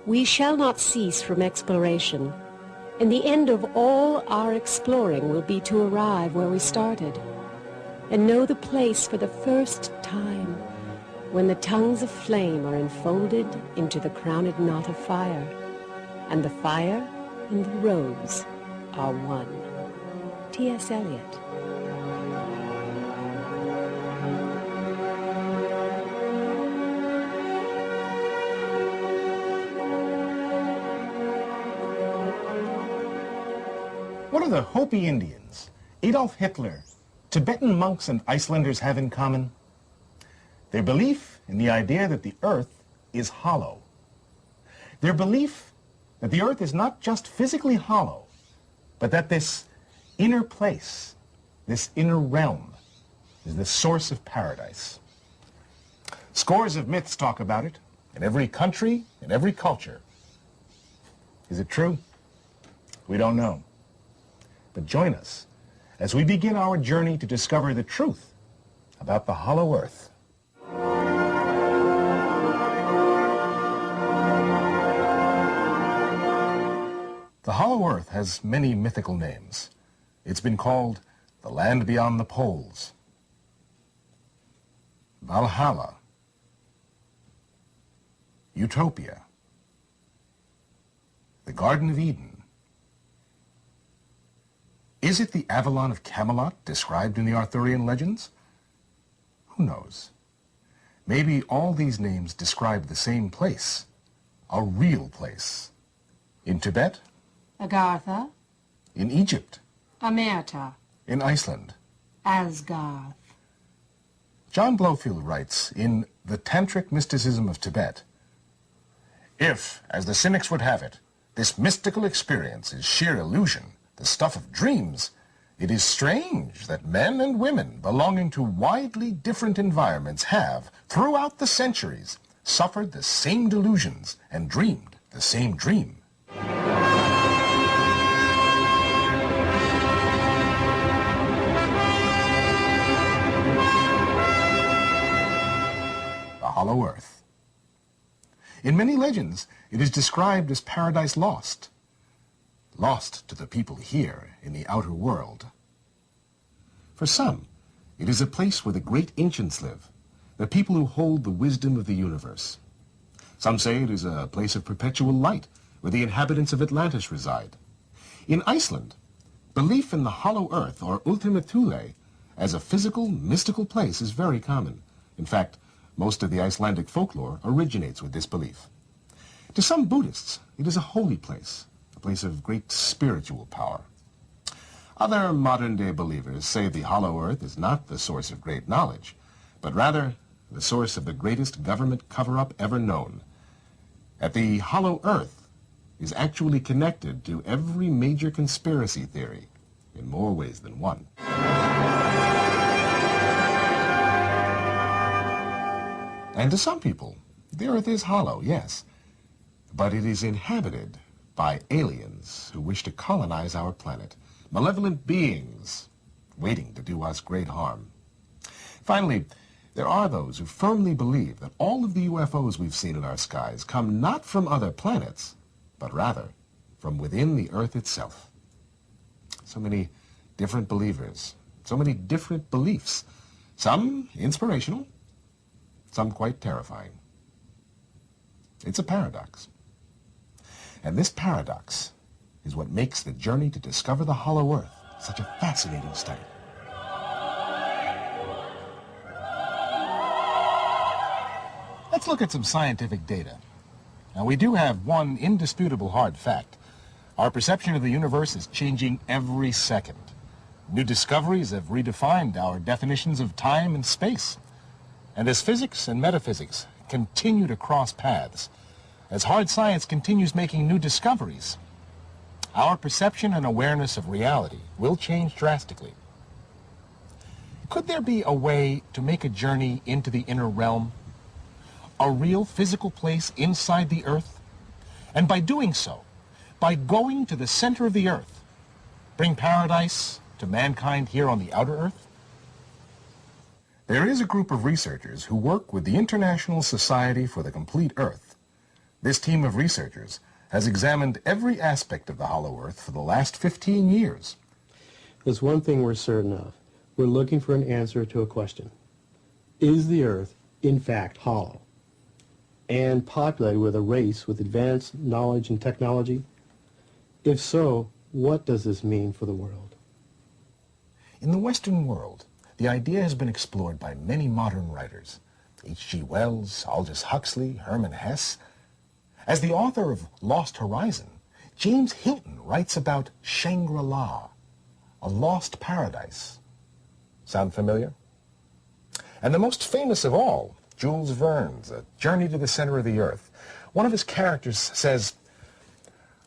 We shall not cease from exploration, and the end of all our exploring will be to arrive where we started, and know the place for the first time, when the tongues of flame are enfolded into the crowned knot of fire, and the fire and the rose are one. T.S. Eliot. What do the Hopi Indians, Adolf Hitler, Tibetan monks and Icelanders have in common? Their belief in the idea that the earth is hollow. Their belief that the earth is not just physically hollow, but that this inner place, this inner realm, is the source of paradise. Scores of myths talk about it, in every country, in every culture. Is it true? We don't know. But join us as we begin our journey to discover the truth about the hollow earth. The hollow earth has many mythical names. It's been called the land beyond the poles, Valhalla, Utopia, the Garden of Eden. Is it the Avalon of Camelot described in the Arthurian legends? Who knows? Maybe all these names describe the same place, a real place. In Tibet, Agartha. In Egypt, Amerta. In Iceland, Asgarth. John Blofield writes in The Tantric Mysticism of Tibet, if, as the cynics would have it, this mystical experience is sheer illusion, the stuff of dreams, it is strange that men and women belonging to widely different environments have, throughout the centuries, suffered the same delusions and dreamed the same dream. The hollow earth. In many legends, it is described as paradise lost. Lost to the people here in the outer world. For some, it is a place where the great ancients live, the people who hold the wisdom of the universe. Some say it is a place of perpetual light, where the inhabitants of Atlantis reside. In Iceland, belief in the hollow earth, or Ultima Thule, as a physical, mystical place is very common. In fact, most of the Icelandic folklore originates with this belief. To some Buddhists, it is a holy place, a place of great spiritual power. Other modern-day believers say the hollow earth is not the source of great knowledge, but rather the source of the greatest government cover-up ever known. That the hollow earth is actually connected to every major conspiracy theory in more ways than one. And to some people, the earth is hollow, yes, but it is inhabited by aliens who wish to colonize our planet, malevolent beings waiting to do us great harm. Finally, there are those who firmly believe that all of the UFOs we've seen in our skies come not from other planets, but rather from within the Earth itself. So many different believers, so many different beliefs, some inspirational, some quite terrifying. It's a paradox. And this paradox is what makes the journey to discover the hollow earth such a fascinating study. Let's look at some scientific data. Now, we do have one indisputable hard fact. Our perception of the universe is changing every second. New discoveries have redefined our definitions of time and space. And as physics and metaphysics continue to cross paths, as hard science continues making new discoveries, our perception and awareness of reality will change drastically. Could there be a way to make a journey into the inner realm? A real physical place inside the earth? And by doing so, by going to the center of the earth, bring paradise to mankind here on the outer earth? There is a group of researchers who work with the International Society for the Complete Earth This team of researchers has examined every aspect of the hollow Earth for the last 15 years. There's one thing we're certain of. We're looking for an answer to a question. Is the Earth, in fact, hollow and populated with a race with advanced knowledge and technology? If so, what does this mean for the world? In the Western world, the idea has been explored by many modern writers. H.G. Wells, Aldous Huxley, Hermann Hesse. As the author of Lost Horizon, James Hilton writes about Shangri-La, a lost paradise. Sound familiar? And the most famous of all, Jules Verne's A Journey to the Center of the Earth. One of his characters says,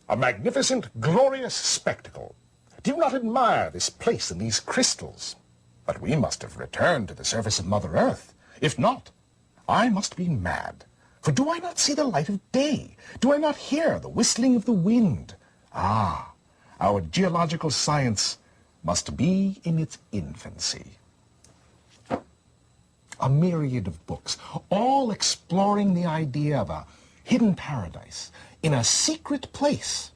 "A magnificent, glorious spectacle. Do you not admire this place and these crystals? But we must have returned to the surface of Mother Earth. If not, I must be mad. For do I not see the light of day? Do I not hear the whistling of the wind? Ah, our geological science must be in its infancy." A myriad of books, all exploring the idea of a hidden paradise in a secret place.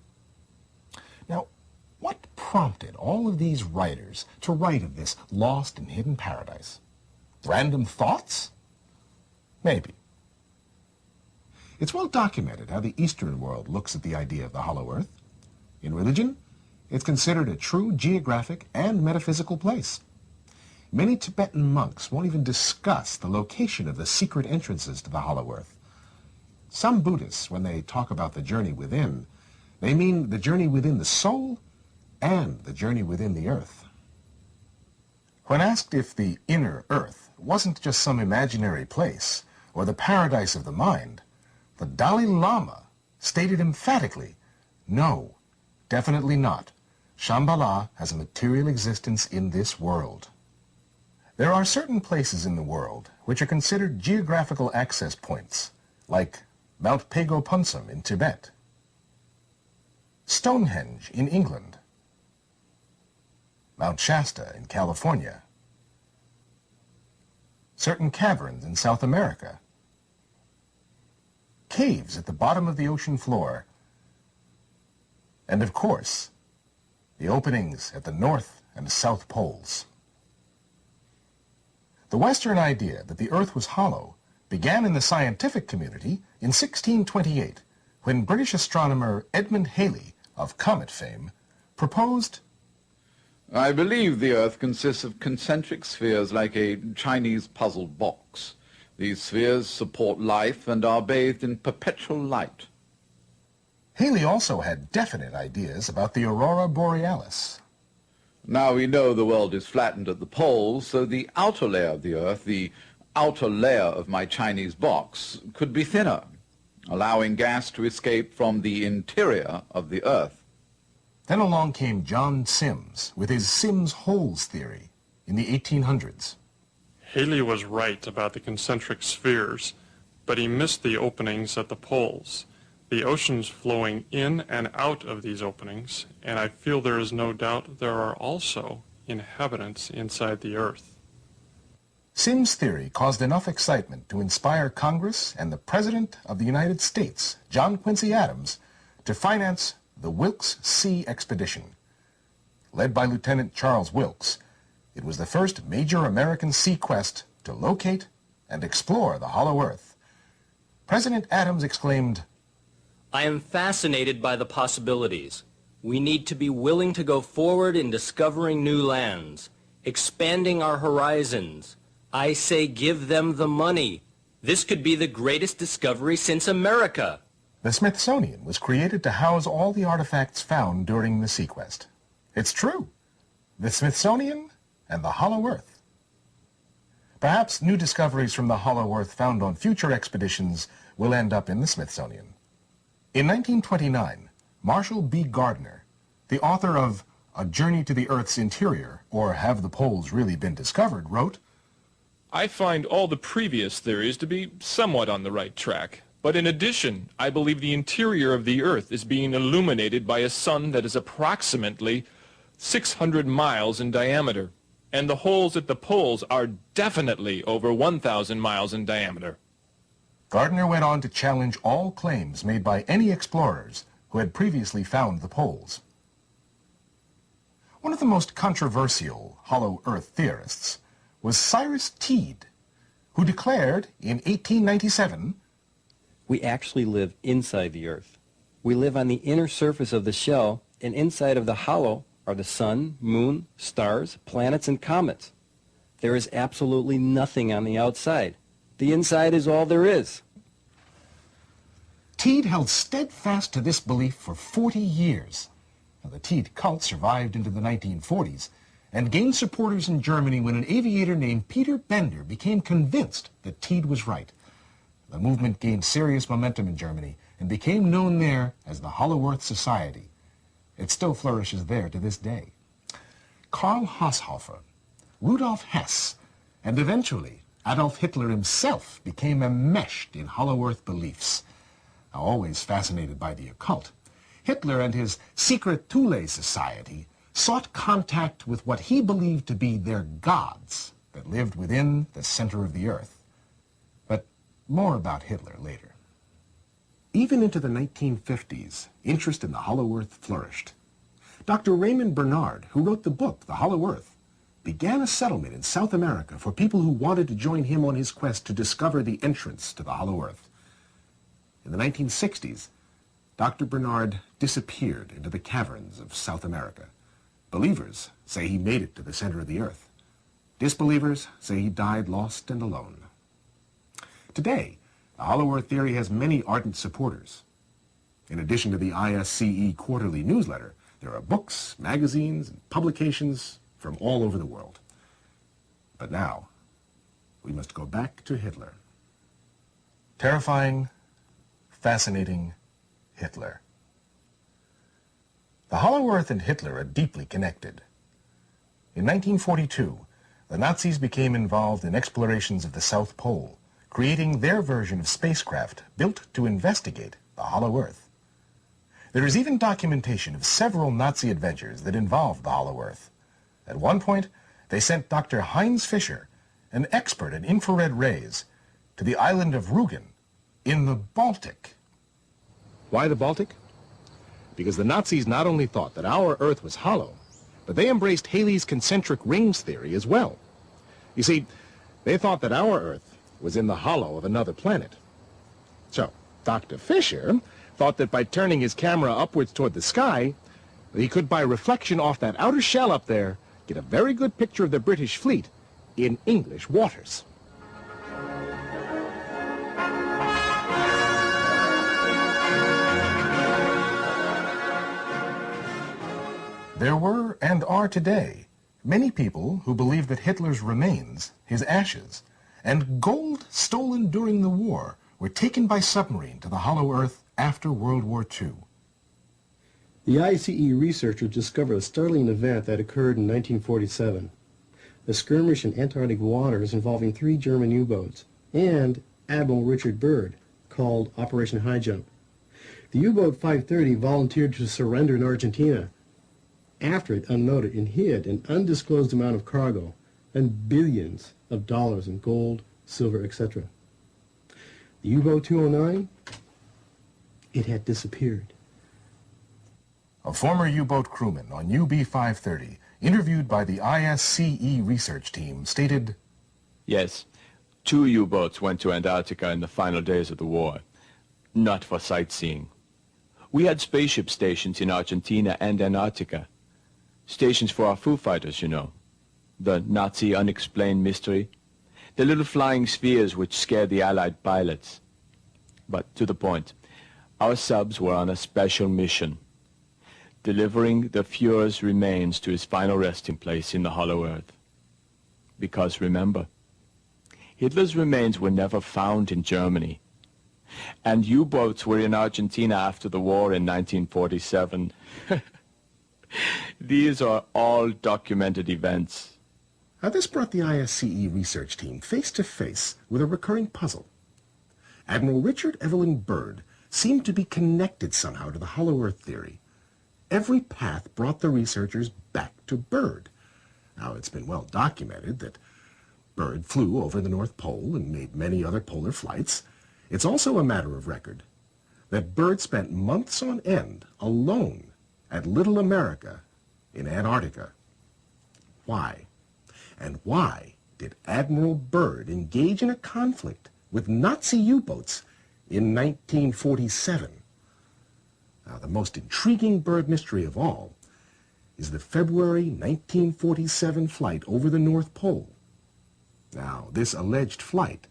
Now, what prompted all of these writers to write of this lost and hidden paradise? Random thoughts? Maybe. It's well documented how the Eastern world looks at the idea of the hollow Earth. In religion, it's considered a true geographic and metaphysical place. Many Tibetan monks won't even discuss the location of the secret entrances to the hollow Earth. Some Buddhists, when they talk about the journey within, they mean the journey within the soul and the journey within the earth. When asked if the inner earth wasn't just some imaginary place or the paradise of the mind, the Dalai Lama stated emphatically, "No, definitely not. Shambala has a material existence in this world." There are certain places in the world which are considered geographical access points, like Mount Pago-Punsum in Tibet, Stonehenge in England, Mount Shasta in California, certain caverns in South America, caves at the bottom of the ocean floor, and of course, the openings at the North and South Poles. The Western idea that the Earth was hollow began in the scientific community in 1628, when British astronomer Edmund Halley, of comet fame, proposed, "I believe the Earth consists of concentric spheres like a Chinese puzzle box. These spheres support life and are bathed in perpetual light." Halley also had definite ideas about the aurora borealis. Now we know the world is flattened at the poles, so the outer layer of the Earth, the outer layer of my Chinese box, could be thinner, allowing gas to escape from the interior of the Earth. Then along came John Sims with his Sims holes theory in the 1800s. Halley was right about the concentric spheres, but he missed the openings at the poles, the oceans flowing in and out of these openings, and I feel there is no doubt there are also inhabitants inside the Earth. Sims' theory caused enough excitement to inspire Congress and the President of the United States, John Quincy Adams, to finance the Wilkes Sea Expedition. Led by Lieutenant Charles Wilkes, it was the first major American sea quest to locate and explore the hollow Earth. President Adams exclaimed, "I am fascinated by the possibilities. We need to be willing to go forward in discovering new lands, expanding our horizons. I say give them the money. This could be the greatest discovery since America." The Smithsonian was created to house all the artifacts found during the sea quest. It's true. The Smithsonian and the hollow Earth. Perhaps new discoveries from the hollow Earth found on future expeditions will end up in the Smithsonian. In 1929, Marshall B. Gardner, the author of A Journey to the Earth's Interior, or Have the Poles Really Been Discovered, wrote, "I find all the previous theories to be somewhat on the right track, but in addition, I believe the interior of the Earth is being illuminated by a sun that is approximately 600 miles in diameter, and the holes at the poles are definitely over 1,000 miles in diameter." Gardner went on to challenge all claims made by any explorers who had previously found the poles. One of the most controversial hollow earth theorists was Cyrus Teed, who declared in 1897, "We actually live inside the earth. We live on the inner surface of the shell, and inside of the hollow are the sun, moon, stars, planets, and comets. There is absolutely nothing on the outside. The inside is all there is." Teed held steadfast to this belief for 40 years. Now, the Teed cult survived into the 1940s and gained supporters in Germany when an aviator named Peter Bender became convinced that Teed was right. The movement gained serious momentum in Germany and became known there as the Hollow Earth Society. It still flourishes there to this day. Karl Haushofer, Rudolf Hess, and eventually Adolf Hitler himself became enmeshed in Hollow Earth beliefs. Now, always fascinated by the occult, Hitler and his secret Thule Society sought contact with what he believed to be their gods that lived within the center of the earth. But more about Hitler later. Even into the 1950s, interest in the Hollow Earth flourished. Dr. Raymond Bernard, who wrote the book, The Hollow Earth, began a settlement in South America for people who wanted to join him on his quest to discover the entrance to the Hollow Earth. In the 1960s, Dr. Bernard disappeared into the caverns of South America. Believers say he made it to the center of the earth. Disbelievers say he died lost and alone. Today, the Hollow Earth theory has many ardent supporters. In addition to the ISCE quarterly newsletter, there are books, magazines, and publications from all over the world. But now, we must go back to Hitler. Terrifying, fascinating Hitler. The Hollow Earth and Hitler are deeply connected. In 1942, the Nazis became involved in explorations of the South Pole, creating their version of spacecraft built to investigate the Hollow Earth. There is even documentation of several Nazi adventures that involved the Hollow Earth. At one point, they sent Dr. Heinz Fischer, an expert in infrared rays, to the island of Rügen in the Baltic. Why the Baltic? Because the Nazis not only thought that our Earth was hollow, but they embraced Halley's concentric rings theory as well. You see, they thought that our Earth was in the hollow of another planet. So, Dr. Fischer thought that by turning his camera upwards toward the sky, he could, by reflection off that outer shell up there, get a very good picture of the British fleet in English waters. There were, and are today, many people who believe that Hitler's remains, his ashes, and gold stolen during the war were taken by submarine to the Hollow Earth after World War II. The ICE researchers discovered a startling event that occurred in 1947. A skirmish in Antarctic waters involving 3 German U-boats and Admiral Richard Byrd, called Operation High Jump. The U-boat 530 volunteered to surrender in Argentina. After it unloaded and hid an undisclosed amount of cargo and billions of dollars in gold, silver, etc. The U-boat 209, it had disappeared. A former U-boat crewman on UB-530, interviewed by the ISCE research team, stated, "Yes, 2 U-boats went to Antarctica in the final days of the war, not for sightseeing. We had spaceship stations in Argentina and Antarctica. Stations for our Foo Fighters, you know. The Nazi unexplained mystery. The little flying spheres which scared the Allied pilots. But to the point, our subs were on a special mission, delivering the Fuhrer's remains to his final resting place in the Hollow Earth. Because remember, Hitler's remains were never found in Germany. And U-boats were in Argentina after the war in 1947. These are all documented events." Now, this brought the ISCE research team face to face with a recurring puzzle. Admiral Richard Evelyn Byrd seemed to be connected somehow to the Hollow Earth theory. Every path brought the researchers back to Byrd. Now, it's been well documented that Byrd flew over the North Pole and made many other polar flights, It's also a matter of record that Byrd spent months on end alone at Little America in Antarctica. Why? And why did Admiral Byrd engage in a conflict with Nazi U-boats in 1947? Now, the most intriguing Byrd mystery of all is the February 1947 flight over the North Pole. Now, this alleged flight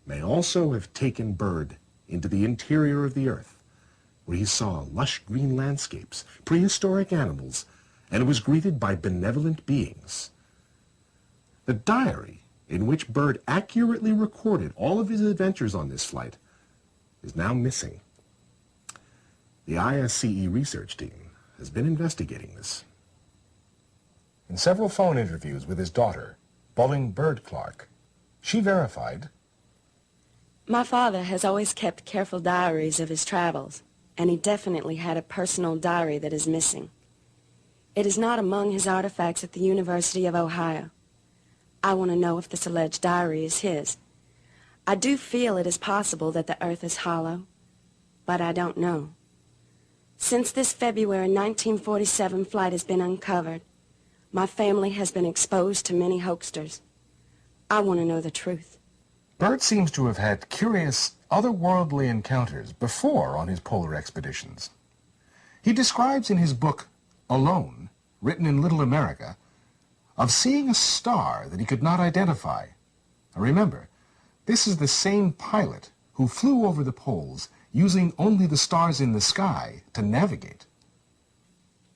may also have taken Byrd into the interior of the Earth, where he saw lush green landscapes, prehistoric animals, and was greeted by benevolent beings. The diary in which Byrd accurately recorded all of his adventures on this flight is now missing. The ISCE research team has been investigating this. In several phone interviews with his daughter, Bolling Byrd Clark, she verified, "My father has always kept careful diaries of his travels, and he definitely had a personal diary that is missing. It is not among his artifacts at the University of Ohio. I want to know if this alleged diary is his. I do feel it is possible that the Earth is hollow, but I don't know. Since this February 1947 flight has been uncovered, my family has been exposed to many hoaxers. I want to know the truth." Byrd seems to have had curious, otherworldly encounters before on his polar expeditions. He describes in his book, Alone, written in Little America, of seeing a star that he could not identify. Now remember, this is the same pilot who flew over the poles using only the stars in the sky to navigate.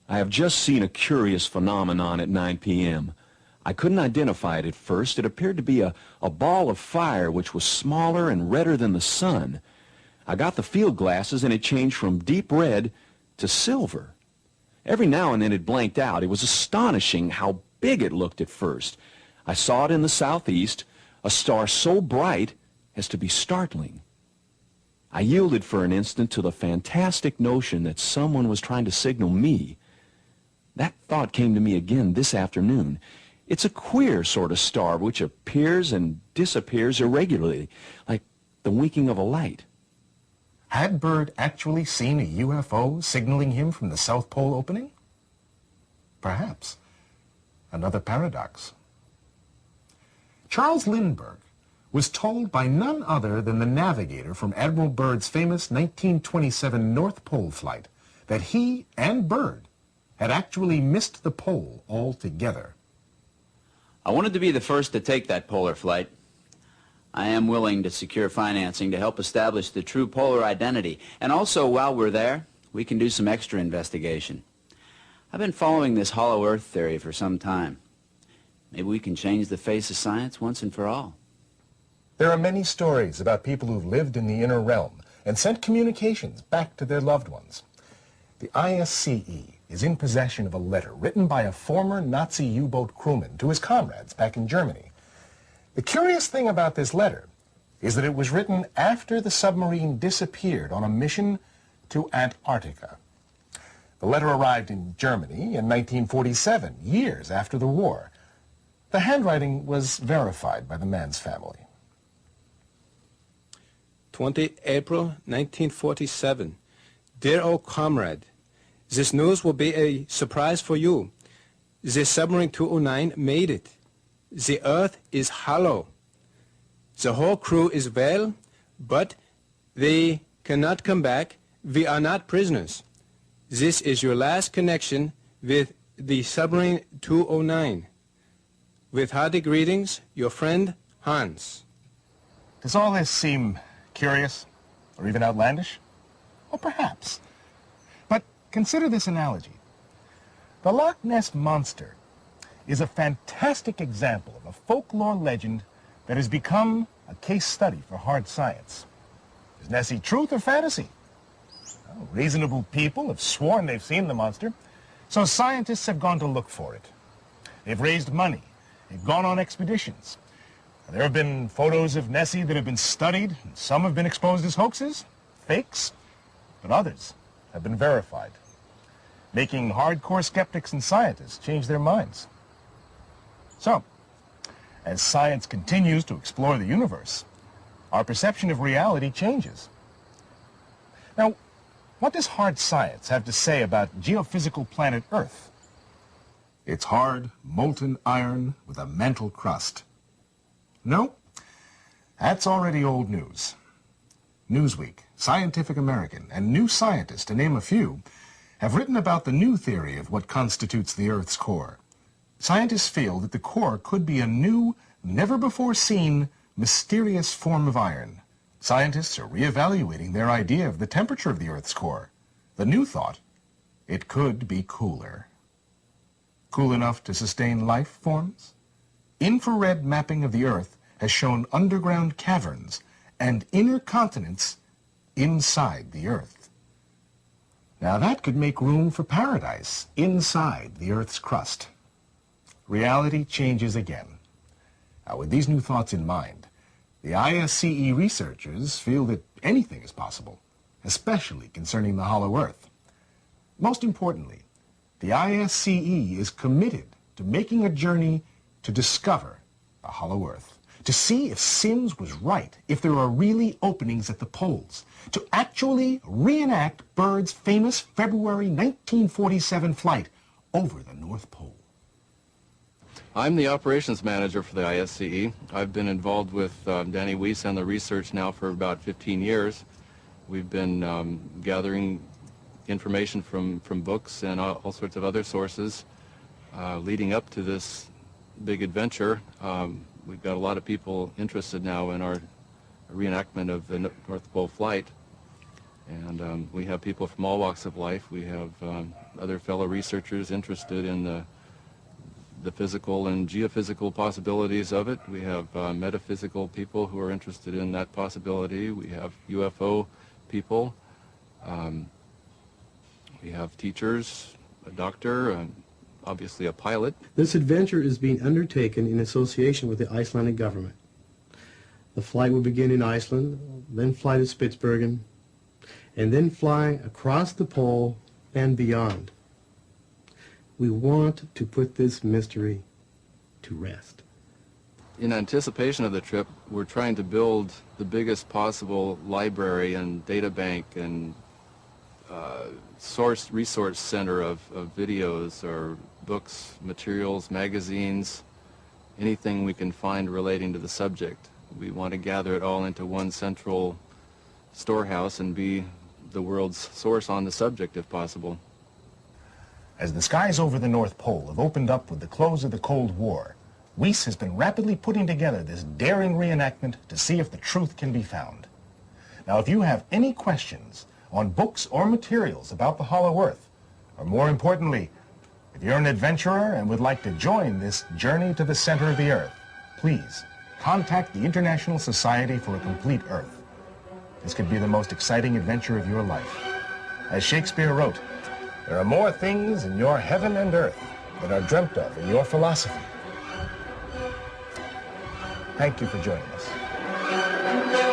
"I have just seen a curious phenomenon at 9 p.m. I couldn't identify it at first. It appeared to be a ball of fire which was smaller and redder than the sun. I got the field glasses and it changed from deep red to silver. Every now and then it blanked out. It was astonishing how big it looked at first. I saw it in the southeast, a star so bright as to be startling. I yielded for an instant to the fantastic notion that someone was trying to signal me. That thought came to me again this afternoon. It's a queer sort of star which appears and disappears irregularly, like the winking of a light." Had Byrd actually seen a UFO signaling him from the South Pole opening? Perhaps. Another paradox. Charles Lindbergh was told by none other than the navigator from Admiral Byrd's famous 1927 North Pole flight that he and Byrd had actually missed the pole altogether. "I wanted to be the first to take that polar flight. I am willing to secure financing to help establish the true polar identity. And also, while we're there, we can do some extra investigation. I've been following this hollow earth theory for some time. Maybe we can change the face of science once and for all." There are many stories about people who've lived in the inner realm and sent communications back to their loved ones. The ISCE is in possession of a letter written by a former Nazi U-boat crewman to his comrades back in Germany. The curious thing about this letter is that it was written after the submarine disappeared on a mission to Antarctica. The letter arrived in Germany in 1947, years after the war. The handwriting was verified by the man's family. 20 April 1947. Dear old comrade, this news will be a surprise for you. The submarine 209 made it. The Earth is hollow. The whole crew is well, but they cannot come back. We are not prisoners. This is your last connection with the submarine 209. With hearty greetings, your friend Hans. Does all this seem curious or even outlandish? Well, perhaps. But consider this analogy. The Loch Ness Monster is a fantastic example of a folklore legend that has become a case study for hard science. Is Nessie truth or fantasy? Well, reasonable people have sworn they've seen the monster, so scientists have gone to look for it. They've raised money. They've gone on expeditions. There have been photos of Nessie that have been studied, and some have been exposed as hoaxes, fakes, but others have been verified, making hardcore skeptics and scientists change their minds. So, as science continues to explore the universe, our perception of reality changes. Now, what does hard science have to say about geophysical planet Earth? It's hard, molten iron with a mantle crust. No, that's already old news. Newsweek, Scientific American, and New Scientist, to name a few, have written about the new theory of what constitutes the Earth's core. Scientists feel that the core could be a new, never-before-seen, mysterious form of iron. Scientists are reevaluating their idea of the temperature of the Earth's core. The new thought, it could be cooler. Cool enough to sustain life forms? Infrared mapping of the Earth has shown underground caverns and inner continents inside the Earth. Now that could make room for paradise inside the Earth's crust. Reality changes again. Now, with these new thoughts in mind, the ISCE researchers feel that anything is possible, especially concerning the hollow Earth. Most importantly, the ISCE is committed to making a journey to discover the hollow Earth, to see if Sims was right, if there are really openings at the poles, to actually reenact Byrd's famous February 1947 flight over the North Pole. I'm the operations manager for the ISCE. I've been involved with Danny Weiss and the research now for about 15 years. We've been gathering information from books and all sorts of other sources leading up to this big adventure. We've got a lot of people interested now in our reenactment of the North Pole flight. And we have people from all walks of life. We have other fellow researchers interested in the physical and geophysical possibilities of it. We have metaphysical people who are interested in that possibility. We have UFO people. We have teachers, a doctor, obviously a pilot. This adventure is being undertaken in association with the Icelandic government. The flight will begin in Iceland, then fly to Spitsbergen, and then fly across the pole and beyond. We want to put this mystery to rest. In anticipation of the trip, we're trying to build the biggest possible library and data bank and resource center of videos or books, materials, magazines, anything we can find relating to the subject. We want to gather it all into one central storehouse and be the world's source on the subject if possible. As the skies over the North Pole have opened up with the close of the Cold War, Weiss has been rapidly putting together this daring reenactment to see if the truth can be found. Now, if you have any questions on books or materials about the hollow Earth, or more importantly, if you're an adventurer and would like to join this journey to the center of the Earth, please contact the International Society for a Complete Earth. This could be the most exciting adventure of your life. As Shakespeare wrote, there are more things in your heaven and earth than are dreamt of in your philosophy. Thank you for joining us.